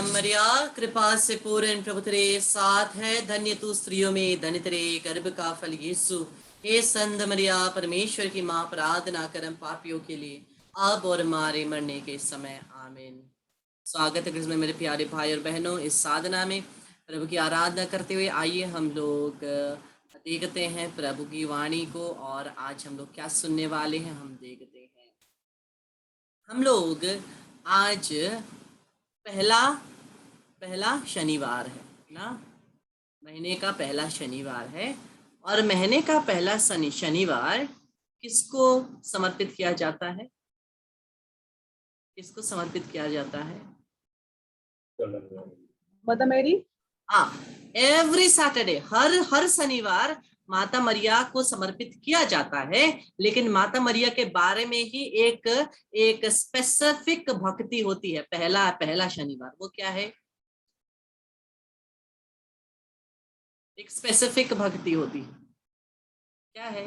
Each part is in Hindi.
मरिया, कृपा से पूर्ण, प्रभु तेरे साथ है, धन्य तू स्त्रियों में, धन्य तेरे गर्भ का फल यीशु। हे संत मरिया, परमेश्वर की माँ, प्रार्थना कर हम पापियों के लिए, अब और हमारे मरने के समय, आमीन। स्वागत है क्रिस्त में मेरे प्यारे भाई और बहनों। इस साधना में प्रभु की आराधना करते हुए आइए हम लोग देखते हैं प्रभु की वाणी को, और आज हम लोग क्या सुनने वाले हैं हम देखते हैं। हम लोग आज पहला शनिवार है ना, महीने का पहला शनिवार है, और महीने का पहला शनिवार किसको समर्पित किया जाता है? किसको समर्पित किया जाता है? मदर मेरी। हाँ, एवरी सैटरडे, हर शनिवार माता मरिया को समर्पित किया जाता है। लेकिन माता मरिया के बारे में ही एक स्पेसिफिक भक्ति होती है पहला शनिवार। वो क्या है? एक स्पेसिफिक भक्ति होती है। क्या है?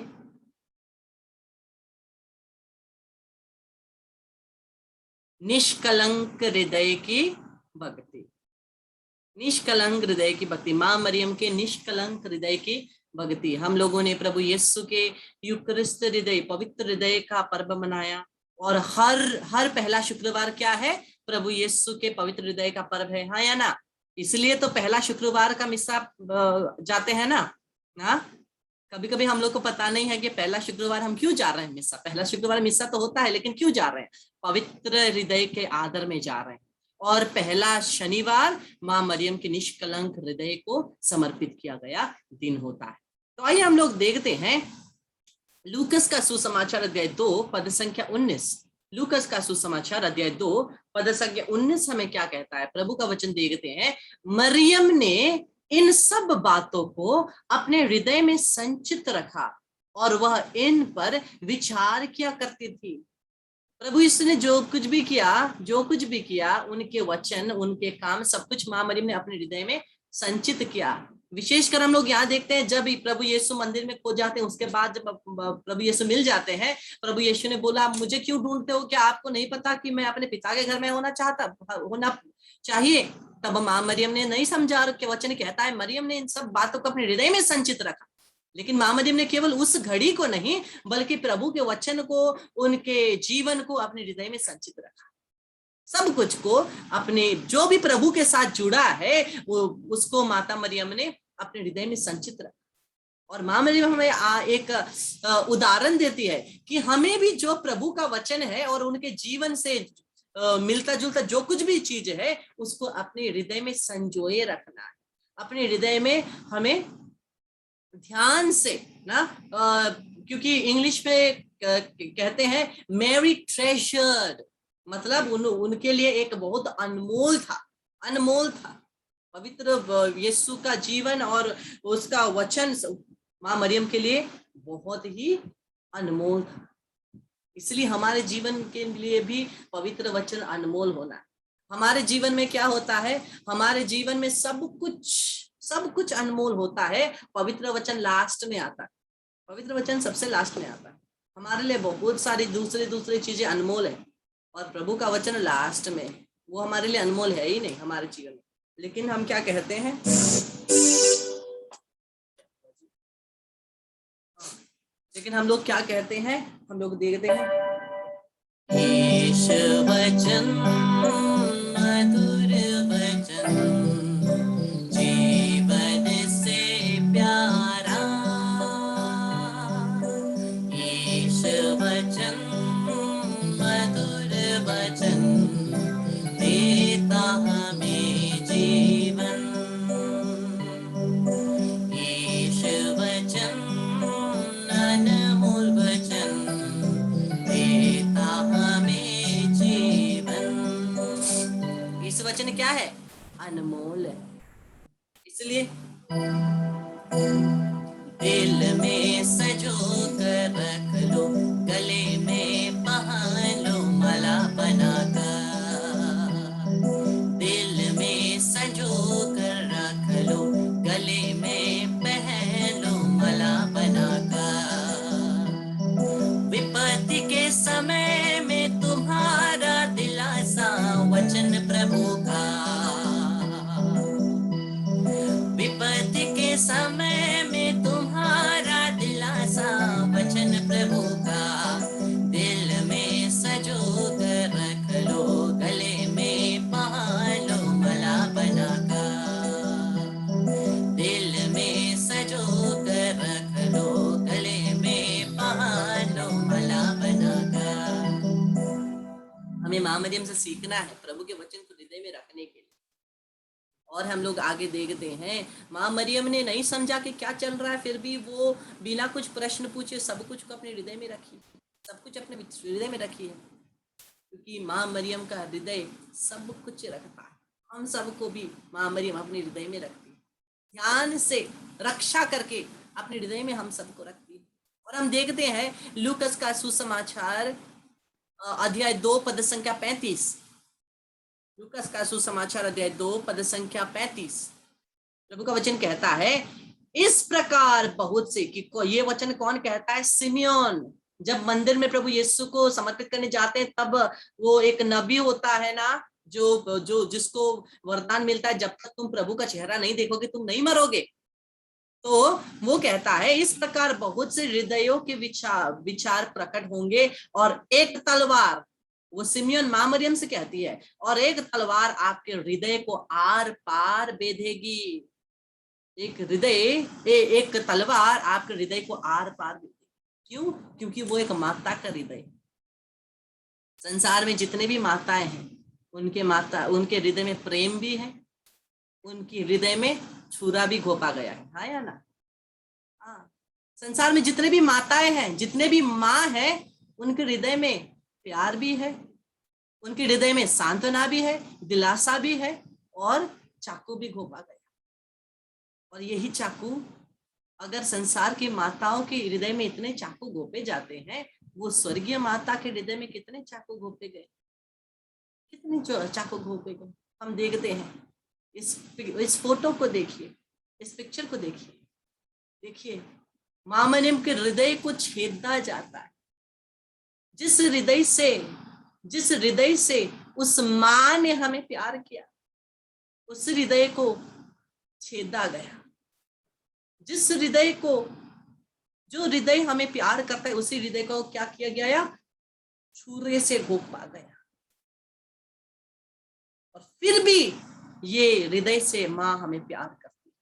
निष्कलंक हृदय की भक्ति। निष्कलंक हृदय की भक्ति, मां मरियम के निष्कलंक हृदय की भक्ति। हम लोगों ने प्रभु यीशु के यूकरिस्त हृदय, पवित्र हृदय का पर्व मनाया, और हर पहला शुक्रवार क्या है? प्रभु यीशु के पवित्र हृदय का पर्व है, हाँ या ना? इसलिए तो पहला शुक्रवार का मिस्सा जाते हैं ना। हाँ, कभी कभी हम लोग को पता नहीं है कि पहला शुक्रवार हम क्यों जा रहे हैं मिस्सा। पहला शुक्रवार मिस्सा तो होता है, लेकिन क्यों जा रहे हैं? पवित्र हृदय के आदर में जा रहे हैं। और पहला शनिवार मां मरियम के निष्कलंक हृदय को समर्पित किया गया दिन होता है। तो आइए हम लोग देखते हैं लूकस का सुसमाचार अध्याय 2 पद संख्या 19। लूकस का सुसमाचार अध्याय 2 पद संख्या 19 हमें क्या कहता है? प्रभु का वचन देखते हैं। मरियम ने इन सब बातों को अपने हृदय में संचित रखा, और वह इन पर विचार किया करती थी। प्रभु यीशु ने जो कुछ भी किया, उनके वचन, उनके काम, सब कुछ मां मरियम ने अपने हृदय में संचित किया। विशेषकर हम लोग यहाँ देखते हैं, जब प्रभु यीशु मंदिर में खो जाते हैं, उसके बाद जब प्रभु यीशु मिल जाते हैं, प्रभु यीशु ने बोला, मुझे क्यों ढूंढते हो? क्या आपको नहीं पता कि मैं अपने पिता के घर में होना चाहिए? तब मां मरियम ने नहीं समझा, के वचन कहता है मरियम ने इन सब बातों को अपने हृदय में संचित रखा। लेकिन मां मरियम ने केवल उस घड़ी को नहीं, बल्कि प्रभु के वचन को, उनके जीवन को अपने हृदय में संचित रखा। सब कुछ को, अपने जो भी प्रभु के साथ जुड़ा है, वो उसको माता मरियम ने अपने हृदय में संचित रखा। और मां मरियम हमें एक उदाहरण देती है कि हमें भी जो प्रभु का वचन है और उनके जीवन से मिलता जुलता जो कुछ भी चीज है, उसको अपने हृदय में संजोए रखना है। अपने हृदय में हमें ध्यान से ना, क्योंकि इंग्लिश में कहते हैं मैरी ट्रेजर्ड, मतलब उनके लिए एक बहुत अनमोल था पवित्र यीशु का जीवन, और उसका वचन मां मरियम के लिए बहुत ही अनमोल था। इसलिए हमारे जीवन के लिए भी पवित्र वचन अनमोल होना। हमारे जीवन में क्या होता है? हमारे जीवन में सब कुछ अनमोल होता है। पवित्र वचन लास्ट में आता है। पवित्र वचन सबसे लास्ट में आता है। हमारे लिए बहुत सारी दूसरी चीजें अनमोल है, और प्रभु का वचन लास्ट में, वो हमारे लिए अनमोल है ही नहीं हमारे जीवन में। लेकिन हम क्या कहते हैं? लेकिन हम लोग क्या कहते हैं? हम लोग देखते हैं, ईश वचन मधुर वचन, जीवन से प्यारा, ईश वचन मधुर वचन, देता हमें जीवन। ईश वचन अनमोल वचन, देता हमें जीवन। इस वचन क्या है? अनमोल है। इसलिए दिल में सजो कर रख लो, गले में पहन लो माला बनाकर। दिल में सजो कर रख लो, गले में पहन लो माला बनाकर। विपत्ति के समय में तुम्हारा दिलासा वचन प्रभु का, हमें माँ मरियम से सीखना है प्रभु के वचन को हृदय में रखने के लिए। और हम लोग आगे देखते हैं माँ मरियम ने नहीं समझा कि क्या चल रहा है, फिर भी वो बिना कुछ प्रश्न पूछे सब कुछ को अपने हृदय में रखी, सब कुछ अपने हृदय में रखी है, क्योंकि माँ मरियम का हृदय सब कुछ रखता है। हम सबको भी माँ मरियम अपने हृदय में रखती है, ध्यान से रक्षा करके अपने हृदय में हम सबको रखती है। और हम देखते हैं लूकस का सुसमाचार अध्याय 2 पद संख्या 35, लूकस का सुसमाचार अध्याय 2 पद संख्या 35, प्रभु का वचन कहता है इस प्रकार बहुत से, कि ये वचन कौन कहता है? सिमियोन। जब मंदिर में प्रभु यीशु को समर्पित करने जाते हैं तब वो एक नबी होता है ना, जो जो जिसको वरदान मिलता है जब तक तुम प्रभु का चेहरा नहीं देखोगे तुम नहीं मरोगे। तो वो कहता है इस प्रकार बहुत से हृदयों के विचार प्रकट होंगे और एक तलवार, वो सिमियन माँ मरियम से कहती है, और एक तलवार आपके हृदय को आर पार बेधेगी। एक एक तलवार आपके हृदय को आर पार बेधेगी। क्यों? क्योंकि वो एक माता का हृदय। संसार में जितने भी माताएं हैं उनके हृदय में प्रेम भी है, उनके हृदय में छुरा भी घोपा गया है, हाँ या ना? हाँ, संसार में जितने भी माताएं हैं, जितने भी माँ है, उनके हृदय में प्यार भी है, उनके हृदय में सांत्वना भी है, दिलासा भी है, और चाकू भी घोपा गया। और यही चाकू, अगर संसार की माताओं के हृदय में इतने चाकू घोपे जाते हैं, वो स्वर्गीय माता के हृदय में कितने चाकू घोपे गए, कितने चाकू घोपे गए। हम देखते हैं इस फोटो को देखिए, इस पिक्चर को देखिए, देखिए माँ मरियम के हृदय को छेदा जाता है। जिस हृदय से उस माँ ने हमें प्यार किया, उस हृदय को छेदा गया। जिस हृदय को, जो हृदय हमें प्यार करता है, उसी हृदय को क्या किया गया? छुरे से घोंपा गया। और फिर भी ये हृदय से माँ हमें प्यार करती है,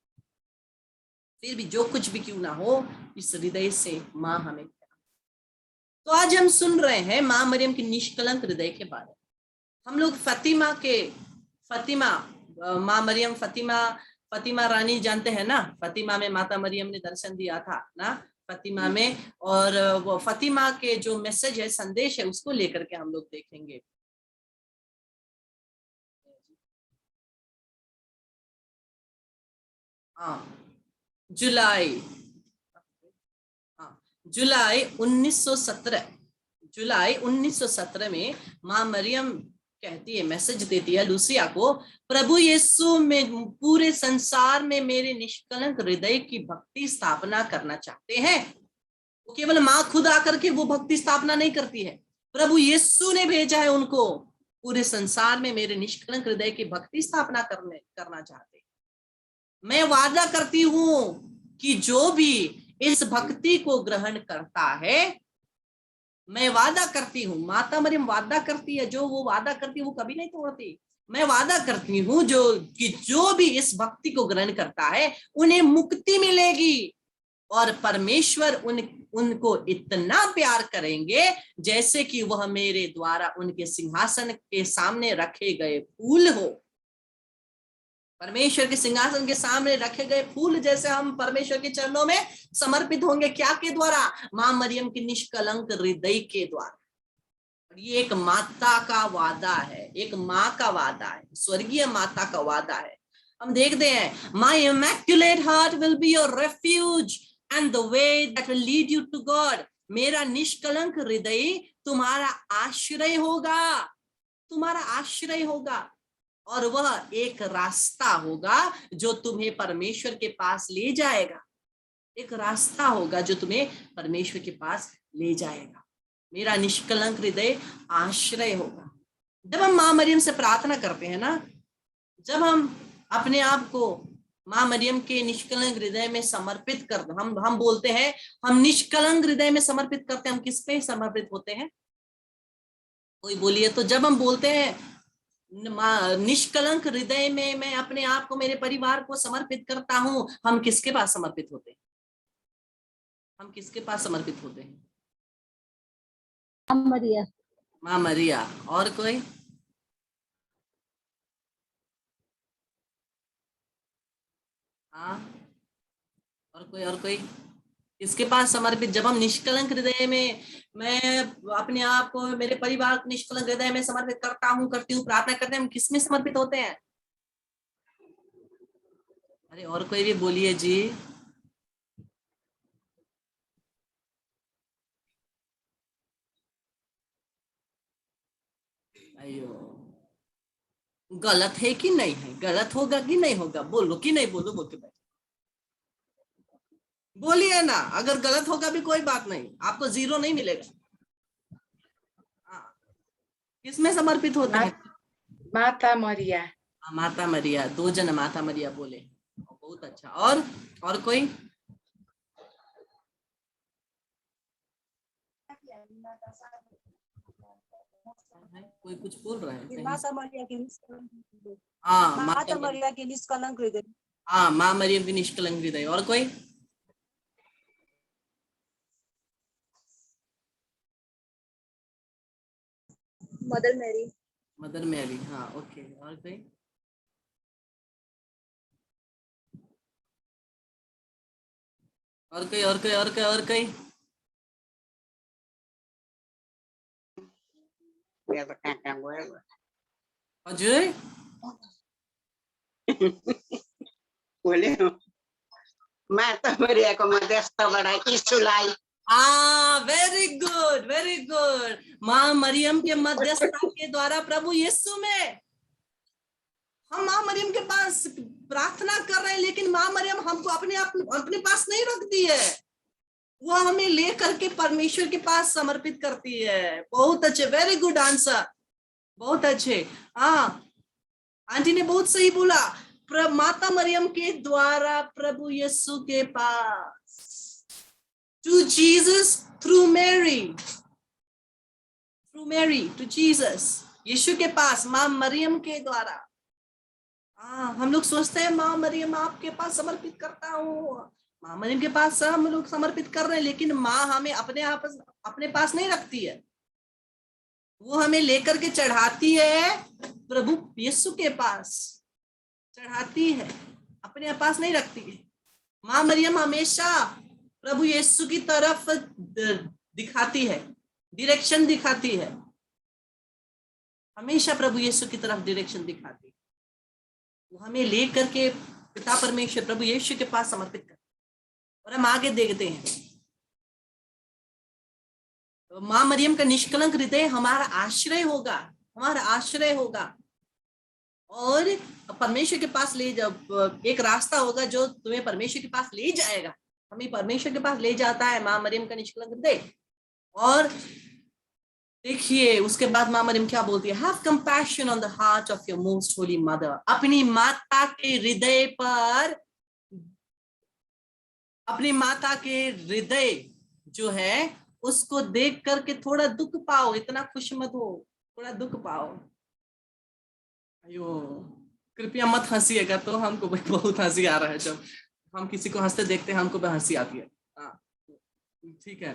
फिर भी जो कुछ भी क्यों ना हो, इस हृदय से माँ हमें प्यार। तो आज हम सुन रहे हैं माँ मरियम की निष्कलंक हृदय के बारे में। हम लोग फतिमा माँ मरियम, फतिमा रानी जानते हैं ना? फतिमा में माता मरियम ने दर्शन दिया था ना, फतिमा में। और वो फतिमा के जो मैसेज है, संदेश है, उसको लेकर के हम लोग देखेंगे। जुलाई 1917 में माँ मरियम कहती है, मैसेज देती है लूसिया को, प्रभु यीशु में पूरे संसार में मेरे निष्कलंक हृदय की भक्ति स्थापना करना चाहते हैं। वो केवल माँ खुद आकर के वो भक्ति स्थापना नहीं करती है, प्रभु यीशु ने भेजा है उनको। पूरे संसार में मेरे निष्कलंक हृदय की भक्ति स्थापना करना चाहते हैं। मैं वादा करती हूं कि जो भी इस भक्ति को ग्रहण करता है, मैं वादा करती हूँ, माता मरियम वादा करती है, जो वो वादा करती है वो कभी नहीं तोड़ती। मैं वादा करती हूँ जो भी इस भक्ति को ग्रहण करता है उन्हें मुक्ति मिलेगी, और परमेश्वर उनको इतना प्यार करेंगे जैसे कि वह मेरे द्वारा उनके सिंहासन के सामने रखे गए फूल हो। परमेश्वर के सिंहासन के सामने रखे गए फूल जैसे हम परमेश्वर के चरणों में समर्पित होंगे। क्या के द्वारा? माँ मरियम की निष्कलंक हृदय के द्वारा। ये एक माता का वादा है, एक माँ का वादा है, स्वर्गीय माता का वादा है। हम देखते हैं, my immaculate heart will be your refuge and the way that will lead you to God. मेरा निष्कलंक हृदय तुम्हारा आश्रय होगा, तुम्हारा आश्रय होगा, और वह एक रास्ता होगा जो तुम्हें परमेश्वर के पास ले जाएगा। एक रास्ता होगा जो तुम्हें परमेश्वर के पास ले जाएगा। मेरा निष्कलंक हृदय आश्रय होगा। जब हम माँ मरियम से प्रार्थना करते हैं ना, जब हम अपने आप को माँ मरियम के निष्कलंक हृदय में समर्पित कर, हम बोलते हैं हम निष्कलंक हृदय में समर्पित करते हैं, हम किस पे समर्पित होते हैं? कोई बोलिए तो। जब हम बोलते हैं निष्कलंक हृदय में मैं अपने आप को, मेरे परिवार को समर्पित करता हूं, हम किसके पास समर्पित होते हैं? हम किसके पास समर्पित होते हैं? माँ मरिया। और कोई? हाँ, और कोई? और कोई इसके पास समर्पित, जब हम निष्कलंक हृदय में, मैं अपने आप को, मेरे परिवार को निष्कलंक हृदय में समर्पित करता हूँ, करती हूँ, प्रार्थना करते हैं, हम किसमें समर्पित होते हैं? अरे और कोई भी बोलिए जी। अयो, गलत है कि नहीं है? गलत होगा कि नहीं होगा? बोलो कि नहीं बोलो, बोल के बैठो। बोलिए ना, अगर गलत होगा भी कोई बात नहीं, आपको 0 नहीं मिलेगा। हाँ, किसमें समर्पित होते हैं? माता मरिया। माता मरिया, 2 जन माता मरिया बोले, बहुत अच्छा। और कोई? कोई कुछ बोल रहा है? माता मरिया की निष्कलंक हृदय। हाँ, माता मरिया की निष्कलंक हृदय। हाँ, माँ मरियम की निष्कलंक हृदय। और कोई? Mother Mary. मदर मैरी, हाँ, ओके। और कोई? और कोई? और कोई? और कोई? और कोई? अजय बोले माता मरिया को मध्यस्थबाट यीशुलाई। हाँ, वेरी गुड, वेरी गुड। माँ मरियम के मध्यस्थता के द्वारा प्रभु यीशु में हम माँ मरियम के पास प्रार्थना कर रहे हैं, लेकिन माँ मरियम हमको अपने पास नहीं रखती है, वो हमें लेकर के परमेश्वर के पास समर्पित करती है। बहुत अच्छे, वेरी गुड आंसर, बहुत अच्छे। हाँ, आंटी ने बहुत सही बोला, माता मरियम के द्वारा प्रभु यीशु के पास, to Jesus through Mary, through Mary to Jesus, Yeshu के पास माँ मरियम के द्वारा। हम लोग सोचते हैं माँ मरियम आपके पास समर्पित करता हूँ, माँ मरियम के पास हम लोग समर्पित कर रहे हैं, लेकिन माँ हमें अपने पास नहीं रखती है, वो हमें लेकर के चढ़ाती है प्रभु यीशु के पास, चढ़ाती है, अपने पास नहीं रखती है। माँ मरियम हमेशा प्रभु यीशु की तरफ दिखाती है, डायरेक्शन दिखाती है, हमेशा प्रभु यीशु की तरफ डायरेक्शन दिखाती है, वो हमें लेकर के पिता परमेश्वर प्रभु यीशु के पास समर्पित करते हैं। और हम आगे देखते हैं, तो माँ मरियम का निष्कलंक हृदय हमारा आश्रय होगा, हमारा आश्रय होगा, और परमेश्वर के पास ले जाओ, एक रास्ता होगा जो तुम्हें परमेश्वर के पास ले जाएगा, हमें परमेश्वर के पास ले जाता है माँ मरियम का निष्कलंक हृदय। और देखिए उसके बाद माँ मरियम क्या बोलती है, have compassion on the heart of your most Holi mother, अपनी माता के हृदय पर, अपनी माता के हृदय जो है उसको देख करके थोड़ा दुख पाओ, इतना खुश मत हो, थोड़ा दुख पाओ। अयो, कृपया मत हंसीएगा, तो हमको बहुत हंसी आ रहा है, जब हम किसी को हंसते देखते हैं हमको भी हंसी आती है। हाँ, ठीक है।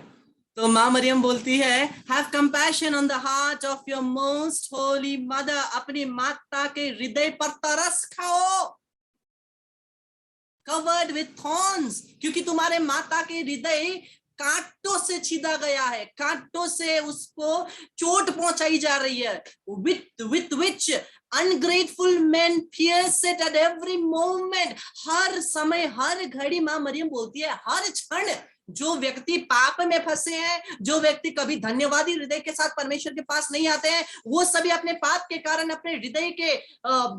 तो माँ मरियम बोलती है, have compassion on the heart of your most Holi mother, अपनी माता के हृदय पर तरस खाओ, कवर्ड विथ थॉर्न्स, क्योंकि तुम्हारे माता के हृदय कांटों से छिदा गया है, कांटों से उसको चोट पहुंचाई जा रही है, with which ungrateful men pierce it at every moment, हर समय हर घड़ी माँ मरियम बोलती है, हर क्षण जो व्यक्ति पाप में फंसे हैं, जो व्यक्ति कभी धन्यवादी हृदय के साथ परमेश्वर के पास नहीं आते हैं, वो सभी अपने पाप के कारण, अपने हृदय के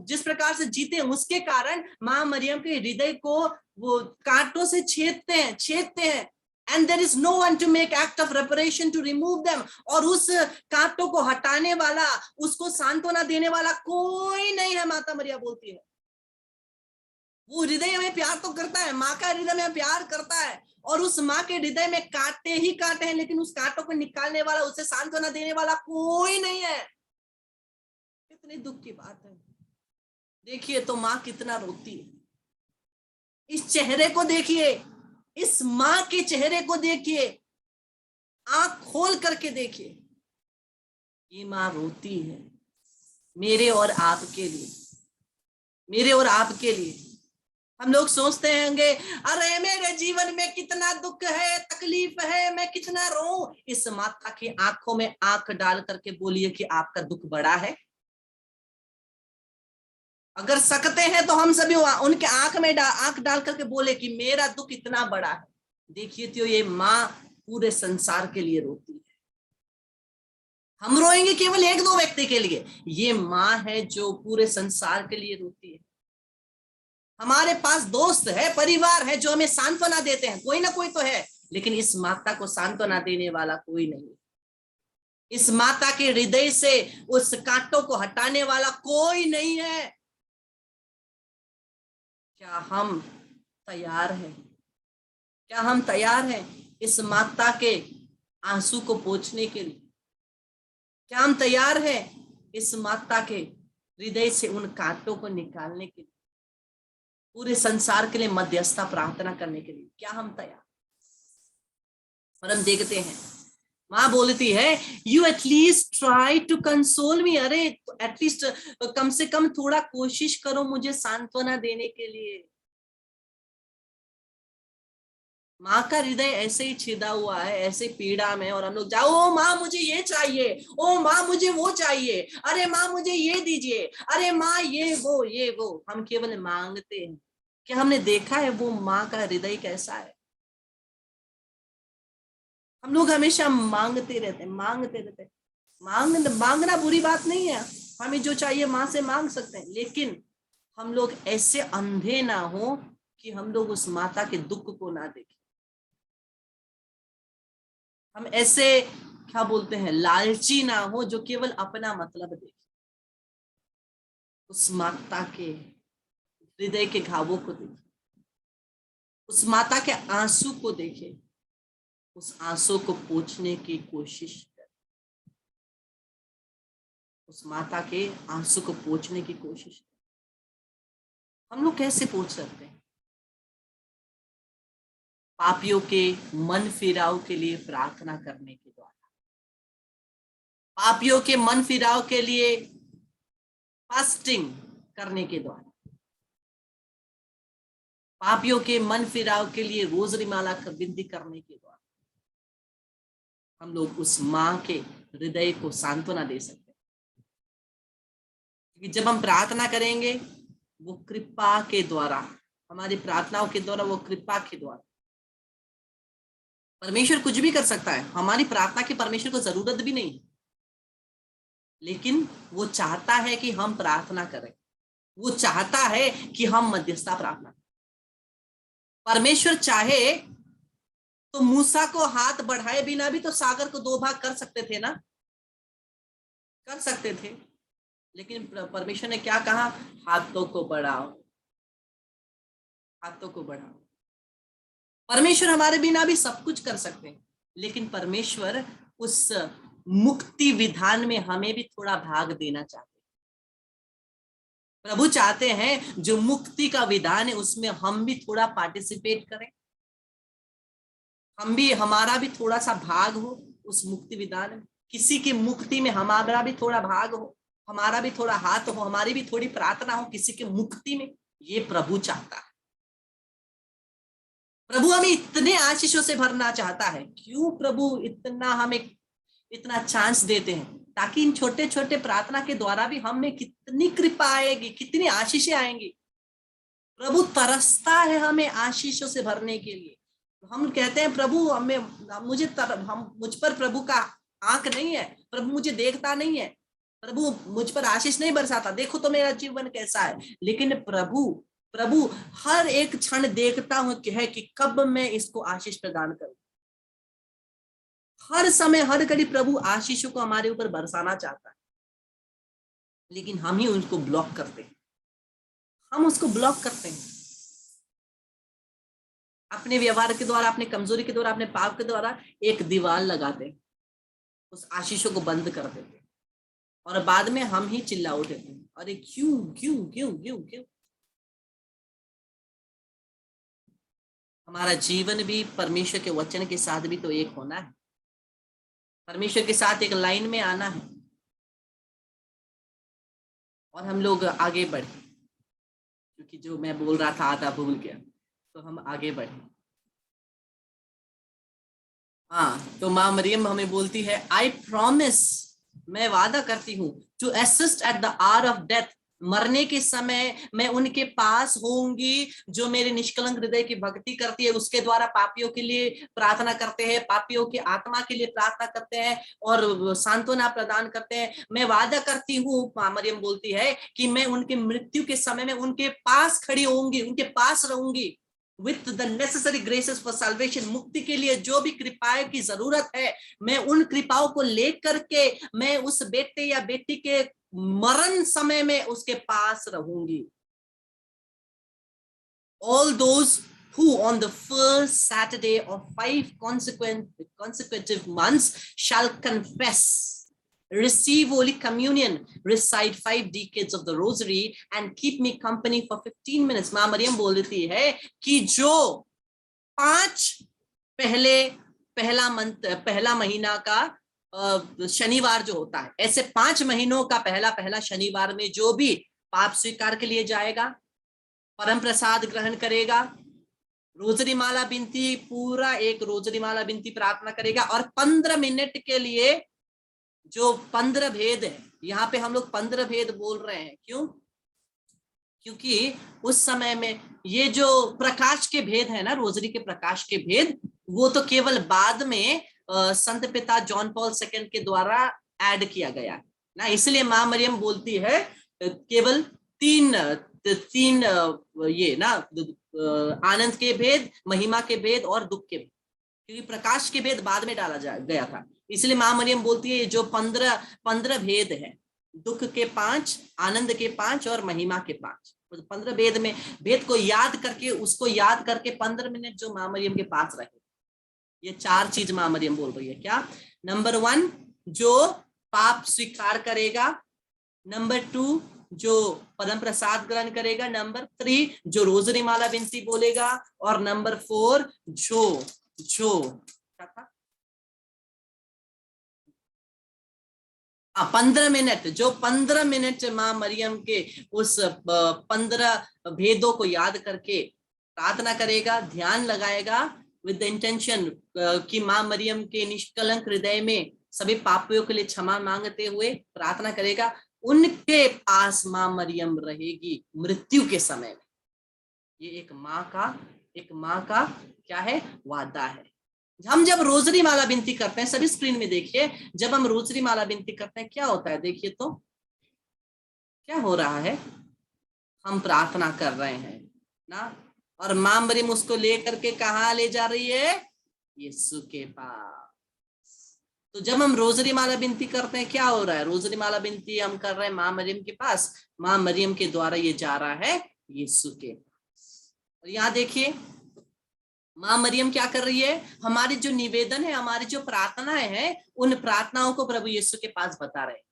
जिस प्रकार से जीते हैं उसके कारण माँ मरियम के हृदय को वो कांटों से छेदते हैं, and there is no one to make act of reparation to remove them, और उस कांटों को हटाने वाला, उसको सांत्वना देने वाला कोई नहीं है, माता मरियम बोलती है। वो हृदय में प्यार तो करता है, माँ का हृदय में प्यार करता है, और उस माँ के हृदय में कांटे ही कांटे हैं, लेकिन उस कांटों को निकालने वाला, उसे सांत्वना देने वाला कोई नहीं है। कितनी दुख की बात है। देखिए तो माँ कितना रोती है, इस चेहरे को देखिए, इस माँ के चेहरे को देखिए, आंख खोल करके देखिए, ये माँ रोती है मेरे और आपके लिए, मेरे और आपके लिए। हम लोग सोचते होंगे अरे मेरे जीवन में कितना दुख है, तकलीफ है, मैं कितना रो। इस माता की आंखों में आंख डाल करके बोलिए कि आपका दुख बड़ा है। अगर सकते हैं तो हम सभी उनके आंख में आंख डाल करके बोले कि मेरा दुख इतना बड़ा है। देखिए तो ये माँ पूरे संसार के लिए रोती है। हम रोएंगे केवल एक दो व्यक्ति के लिए, ये माँ है जो पूरे संसार के लिए रोती है। हमारे पास दोस्त है, परिवार है जो हमें सांत्वना देते हैं, कोई ना कोई तो है, लेकिन इस माता को सांत्वना देने वाला कोई नहीं। इस माता के हृदय से उस कांटों को हटाने वाला कोई नहीं है। क्या हम तैयार हैं? क्या हम तैयार हैं इस माता के आंसू को पोंछने के लिए? क्या हम तैयार हैं इस माता के हृदय से उन कांटों को निकालने के लिए, पूरे संसार के लिए मध्यस्थता प्रार्थना करने के लिए? क्या हम तैयार? और हम देखते हैं माँ बोलती है you at least try to console me. अरे एटलीस्ट कम से कम थोड़ा कोशिश करो मुझे सांत्वना देने के लिए। माँ का हृदय ऐसे ही छिदा हुआ है, ऐसे पीड़ा में, और हम लोग जाओ ओ माँ मुझे ये चाहिए, ओ माँ मुझे वो चाहिए, अरे माँ मुझे ये दीजिए, अरे माँ ये वो। हम केवल मांगते हैं। क्या हमने देखा है वो माँ का हृदय कैसा है? हम लोग हमेशा मांगते रहते हैं। मांगना बुरी बात नहीं है, हमें जो चाहिए माँ से मांग सकते हैं, लेकिन हम लोग ऐसे अंधे ना हो कि हम लोग उस माता के दुख को ना देखें। हम ऐसे क्या बोलते हैं, लालची ना हो जो केवल अपना मतलब देखे। उस माता के हृदय के घावों को देखे, उस माता के आंसू को देखे, उस आंसू को पोंछने की कोशिश करें। उस माता के आंसू को पोंछने की कोशिश करें। हम लोग कैसे पोंछ सकते हैं? पापियों के मन फिराव के लिए प्रार्थना करने के द्वारा, पापियों के मन फिराव के लिए फास्टिंग करने के द्वारा, पापियों के मन फिराव के लिए रोजरीमाला विनती करने के द्वारा हम लोग उस माँ के हृदय को सांत्वना दे सकते हैं। क्योंकि जब हम प्रार्थना करेंगे वो कृपा के द्वारा, हमारी प्रार्थनाओं के द्वारा, वो कृपा के द्वारा परमेश्वर कुछ भी कर सकता है। हमारी प्रार्थना की परमेश्वर को जरूरत भी नहीं, लेकिन वो चाहता है कि हम प्रार्थना करें। वो चाहता है कि हम मध्यस्थता प्रार्थना करें। परमेश्वर चाहे तो मूसा को हाथ बढ़ाए बिना भी तो सागर को दो भाग कर सकते थे ना, कर सकते थे, लेकिन परमेश्वर ने क्या कहा? हाथों को बढ़ाओ, हाथों को बढ़ाओ। परमेश्वर हमारे बिना भी सब कुछ कर सकते हैं, लेकिन परमेश्वर उस मुक्ति विधान में हमें भी थोड़ा भाग देना चाहते हैं। प्रभु चाहते हैं जो मुक्ति का विधान है उसमें हम भी थोड़ा पार्टिसिपेट करें, हम भी, हमारा भी थोड़ा सा भाग हो उस मुक्ति विधान में। किसी की मुक्ति में हमारा भी थोड़ा भाग हो, हमारा भी थोड़ा हाथ हो, हमारी भी थोड़ी प्रार्थना हो किसी की मुक्ति में। ये प्रभु चाहता है। प्रभु हमें इतने आशीषों से भरना चाहता है। क्यों प्रभु इतना हमें इतना चांस देते हैं? ताकि इन छोटे छोटे प्रार्थना के द्वारा भी हमें कितनी कृपा आएगी, कितनी आशीषें आएंगी। प्रभु तरसता है हमें आशीषों से भरने के लिए। हम कहते हैं प्रभु हमें, मुझ पर प्रभु का आंख नहीं है, प्रभु मुझे देखता नहीं है, प्रभु मुझ पर आशीष नहीं बरसाता, देखो तो मेरा जीवन कैसा है। लेकिन प्रभु हर एक क्षण देखता हूं है कि कब मैं इसको आशीष प्रदान करूं। हर समय हर घड़ी प्रभु आशीषों को हमारे ऊपर बरसाना चाहता है, लेकिन हम ही उनको ब्लॉक करते हैं। हम उसको ब्लॉक करते हैं अपने व्यवहार के द्वारा, अपने कमजोरी के द्वारा, अपने पाप के द्वारा एक दीवार लगाते हैं, उस आशीषों को बंद कर देते हैं, और बाद में हम ही चिल्ला उठते हैं, अरे क्यों क्यों क्यों क्यों क्यों। हमारा जीवन भी परमेश्वर के वचन के साथ भी तो एक होना है, परमेश्वर के साथ एक लाइन में आना है। और हम लोग आगे बढ़े, क्योंकि जो मैं बोल रहा था आधा भूल गया, तो हम आगे बढ़े। हाँ, तो माँ मरियम हमें बोलती है, आई प्रॉमिस, मैं वादा करती हूँ, to assist at the hour of death, मरने के समय मैं उनके पास होंगी जो मेरे निष्कलंक हृदय की भक्ति करती है, उसके द्वारा पापियों के लिए प्रार्थना करते हैं, पापियों की आत्मा के लिए प्रार्थना करते हैं और सांत्वना प्रदान करते हैं। मैं वादा करती हूँ, माँ मरियम बोलती है, कि मैं उनके मृत्यु के समय में उनके पास खड़ी होंगी, उनके पास रहूंगी, with the necessary graces for salvation, मुक्ति के लिए जो भी कृपाओं की जरूरत है, मैं उन कृपाओं को लेकर के मैं उस बेटे या बेटी के मरण समय में उसके पास रहूंगी। All those who on the first Saturday of 5 consecutive months shall confess, receive Holy Communion, recite 5 decades of the Rosary and keep me company for 15 minutes. माँ मरियम बोल देती है कि जो 5 पहला महीना का शनिवार जो होता है, ऐसे 5 महीनों का पहला शनिवार में जो भी पाप स्वीकार के लिए जाएगा, परम प्रसाद ग्रहण करेगा, रोजरी माला बिनती, पूरा एक रोजरी माला बिनती प्रार्थना करेगा, और 15 मिनट के लिए जो 15 भेद है, यहाँ पे हम लोग 15 भेद बोल रहे हैं, क्यों? क्योंकि उस समय में ये जो प्रकाश के भेद है ना, रोजरी के प्रकाश के भेद, वो तो केवल बाद में संत पिता जॉन पॉल II के द्वारा ऐड किया गया ना, इसलिए माँ मरियम बोलती है केवल तीन ये ना, आनंद के भेद, महिमा के भेद और दुख के भेद, क्योंकि प्रकाश के भेद बाद में डाला गया था, इसलिए माँ मरियम बोलती है जो 15 भेद है, दुख के 5, आनंद के 5 और महिमा के 5, 15 भेद को याद करके, उसको याद करके 15 मिनट जो माँ मरियम के पास रहे। ये 4 चीज माँ मरियम बोल रही है। क्या? नंबर 1 जो पाप स्वीकार करेगा, नंबर 2 जो परम प्रसाद ग्रहण करेगा, नंबर 3 जो रोजरी माला बिनती बोलेगा, और नंबर 4 जो क्या था, 15 मिनट, जो 15 मिनट माँ मरियम के उस 15 भेदों को याद करके प्रार्थना करेगा, ध्यान लगाएगा, विद द इंटेंशन कि माँ मरियम के निष्कलंक हृदय में सभी पापियों के लिए क्षमा मांगते हुए प्रार्थना करेगा, उनके पास माँ मरियम रहेगी मृत्यु के समय में। ये एक माँ का क्या है? वादा है। हम जब रोजरी माला बिनती करते हैं, सभी स्क्रीन में देखिए, जब हम रोजरी माला बिनती करते हैं क्या होता है, देखिए तो क्या हो रहा है, हम प्रार्थना कर रहे हैं ना, और माँ मरियम उसको लेकर के कहाँ ले जा रही है? यीशु के पास। तो जब हम रोजरी माला बिनती करते हैं क्या हो रहा है? रोजरी माला बिनती हम कर रहे हैं माँ मरियम के पास, माँ मरियम के द्वारा ये जा रहा है यीशु के पास। और यहाँ देखिए माँ मरियम क्या कर रही है, हमारी जो निवेदन है, हमारी जो प्रार्थनाएं हैं, उन प्रार्थनाओं को प्रभु यीशु के पास बता रहे हैं।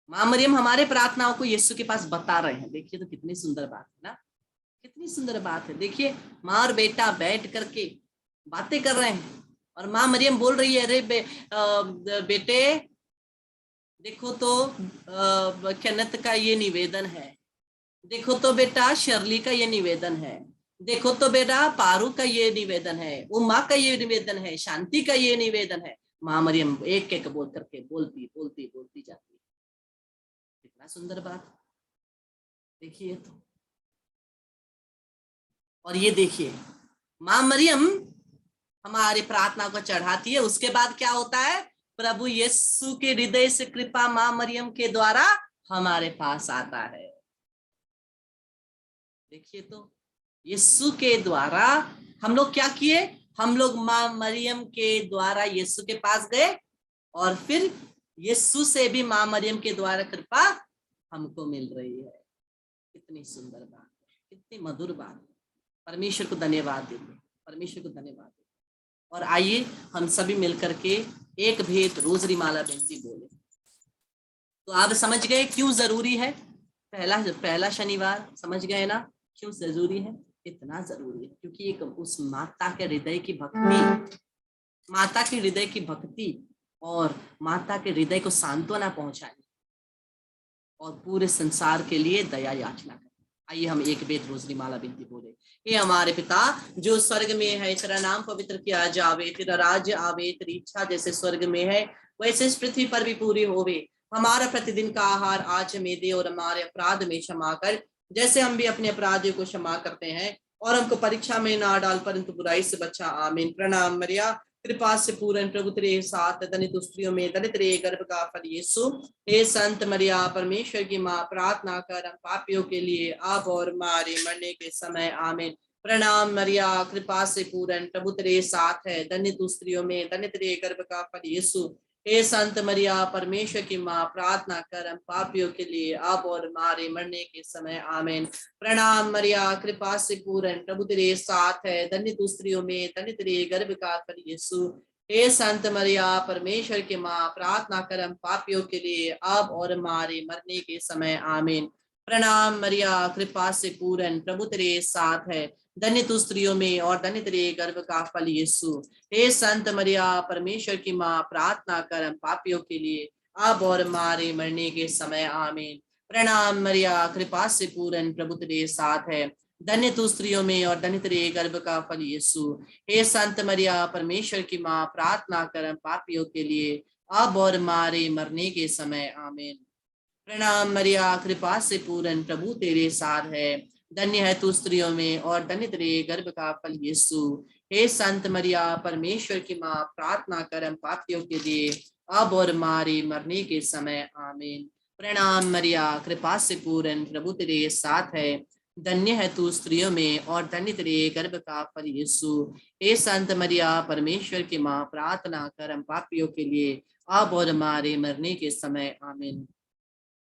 माँ मरियम हमारे प्रार्थनाओं को यीशु के पास बता रहे हैं। देखिए तो कितनी सुंदर बात है ना, कितनी सुंदर बात है। देखिए माँ और बेटा बैठ करके बातें कर रहे हैं, और माँ मरियम बोल रही है, अरे बेटे देखो तो केनेथ का ये निवेदन है, देखो तो बेटा शर्ली का ये निवेदन है, देखो तो बेटा पारू का ये निवेदन है, उमा का ये निवेदन है, शांति का ये निवेदन है। माँ मरियम एक एक बोल करके बोलती जाती है। कितना सुंदर बात, देखिए तो। और ये देखिए माँ मरियम हमारी प्रार्थना को चढ़ाती है, उसके बाद क्या होता है? प्रभु यीशु के हृदय से कृपा माँ मरियम के द्वारा हमारे पास आता है। देखिए तो यीशु के द्वारा हम लोग क्या किए, हम लोग माँ मरियम के द्वारा यीशु के पास गए, और फिर यीशु से भी माँ मरियम के द्वारा कृपा हमको मिल रही है। कितनी सुंदर बात है, कितनी मधुर बात है। परमेश्वर को धन्यवाद देते, परमेश्वर को धन्यवाद देते। और आइए हम सभी मिलकर के एक भेद रोजरी माला बिनती बोले। तो आप समझ गए क्यों जरूरी है? पहला शनिवार समझ गए ना क्यों जरूरी है? इतना जरूरी है क्योंकि एक उस माता के हृदय की भक्ति, माता के हृदय की भक्ति और माता के हृदय को सांत्वना पहुंचानी, और पूरे संसार के लिए दया याचना करें। आइए हम एक बेद रोजरी माला बिनती बोले। हे हमारे पिता जो स्वर्ग में है, तेरा नाम पवित्र किया जावे, तेरा राज्य आवे, तेरी इच्छा जैसे स्वर्ग में है वैसे इस पृथ्वी पर भी पूरी होवे। हमारा प्रतिदिन का आहार आज हमें दे और हमारे अपराध में क्षमा कर जैसे हम भी अपने अपराधियों को क्षमा करते हैं, और हमको परीक्षा में ना डाल परंतु बुराई से बचा। आमीन। प्रणाम मरिया, कृपा से पूर्ण प्रभु तेरे साथ, धन्य तू स्त्रियों में धन्य तेरे गर्भ का फल यीशु। हे संत मरिया परमेश्वर की माँ, प्रार्थना कर हम पापियों के लिए अब और हमारे मरने के समय। आमीन। प्रणाम मरिया, कृपा से पूर्ण प्रभु तेरे साथ है, धन्य तू स्त्रियों में धन्य तेरे गर्भ का फल यीशु। हे संत मरिया परमेश्वर की माँ, प्रार्थना कर हम पापियों के लिए अब और हमारे मरने के समय। आमीन। प्रणाम मरिया, कृपा से पूर्ण प्रभु तेरे साथ है, धन्य तू स्त्रियों में धन्य तेरे गर्भ का फल यीशु। हे संत मरिया परमेश्वर की माँ, प्रार्थना कर हम पापियों के लिए अब और हमारे मरने के समय। आमीन। प्रणाम मरिया, कृपा से पूर्ण प्रभु तेरे साथ है, धन्य तू स्त्रियों में और धन्य तेरे गर्भ का फल यीशु। हे संत मरिया परमेश्वर की माँ, प्रार्थना कर हम पापियों के लिए अब और हमारे मरने के समय। आमीन। प्रणाम मरिया, कृपा से पूर्ण प्रभु तेरे साथ है, धन्य तू स्त्रियों में और धन्य तेरे गर्भ का फल यीशु। हे संत मरिया परमेश्वर की माँ, प्रार्थना कर हम पापियों के लिए अब और हमारे मरने के समय। आमीन। प्रणाम मरिया, कृपा से पूर्ण प्रभु तेरे साथ है, धन्य है तू स्त्रियों में और धन्य तेरे गर्भ का फल यीशु। हे संत मरिया परमेश्वर की माँ, प्रार्थना कर हम पापियों के लिए अब और हमारे मरने के समय। आमीन। प्रणाम मरिया, कृपा से पूर्ण प्रभु तेरे साथ है, धन्य है तू स्त्रियों में और धन्य तेरे गर्भ का फल यीशु। हे संत मरिया परमेश्वर की माँ, प्रार्थना कर हम पापियों के लिए अब और हमारे मरने के समय। आमीन।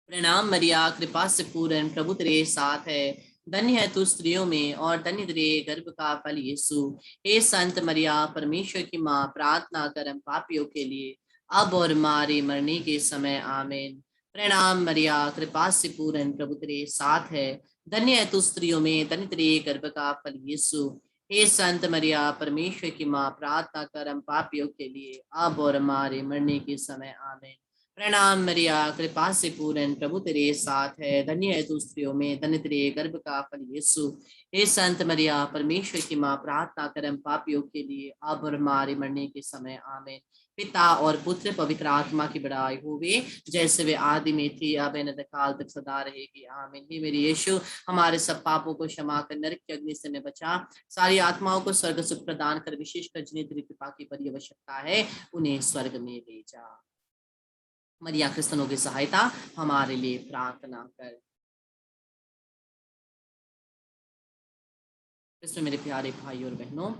प्रणाम मरिया, कृपा से पूर्ण प्रभु तेरे साथ है, धन्य है तू स्त्रियों में और धन्य तेरे गर्भ का फल यीशु। हे संत मरिया परमेश्वर की माँ, प्रार्थना कर हम पापियों के लिए अब और हमारे मरने के समय। आमीन। प्रणाम मरिया, कृपा से पूर्ण प्रभु तेरे साथ है, धन्य है तू स्त्रियों में धन्य तेरे गर्भ का फल यीशु। हे संत मरिया परमेश्वर की माँ, प्रार्थना कर हम पापियों के लिए अब और हमारे मरने के समय। आमीन। प्रणाम मरिया, कृपा से पूर्ण प्रभु तेरे साथ है, धन्य है तू स्त्रियों में धन्य तेरे गर्भ का फल यीशु। हे संत मरिया परमेश्वर की माँ, प्रार्थना कर हम पापियों के लिए अब और हमारे मरने के समय। आमीन। पिता और पुत्र पवित्र आत्मा की बड़ाई होवे, जैसे वे आदि में थी अब अनंत काल तक सदा रहेगी। आमीन। हे मेरे यीशु, हमारे सब पापों को क्षमा कर नरक की अग्नि से में बचा, सारी आत्माओं को स्वर्ग सुख प्रदान कर, विशेषकर जिन्हें तेरी कृपा की बड़ी आवश्यकता है उन्हें स्वर्ग में ले जा। मरिया क्रिस्तनों की सहायता हमारे लिए प्रार्थना कर। इसमें मेरे प्यारे भाई और बहनों,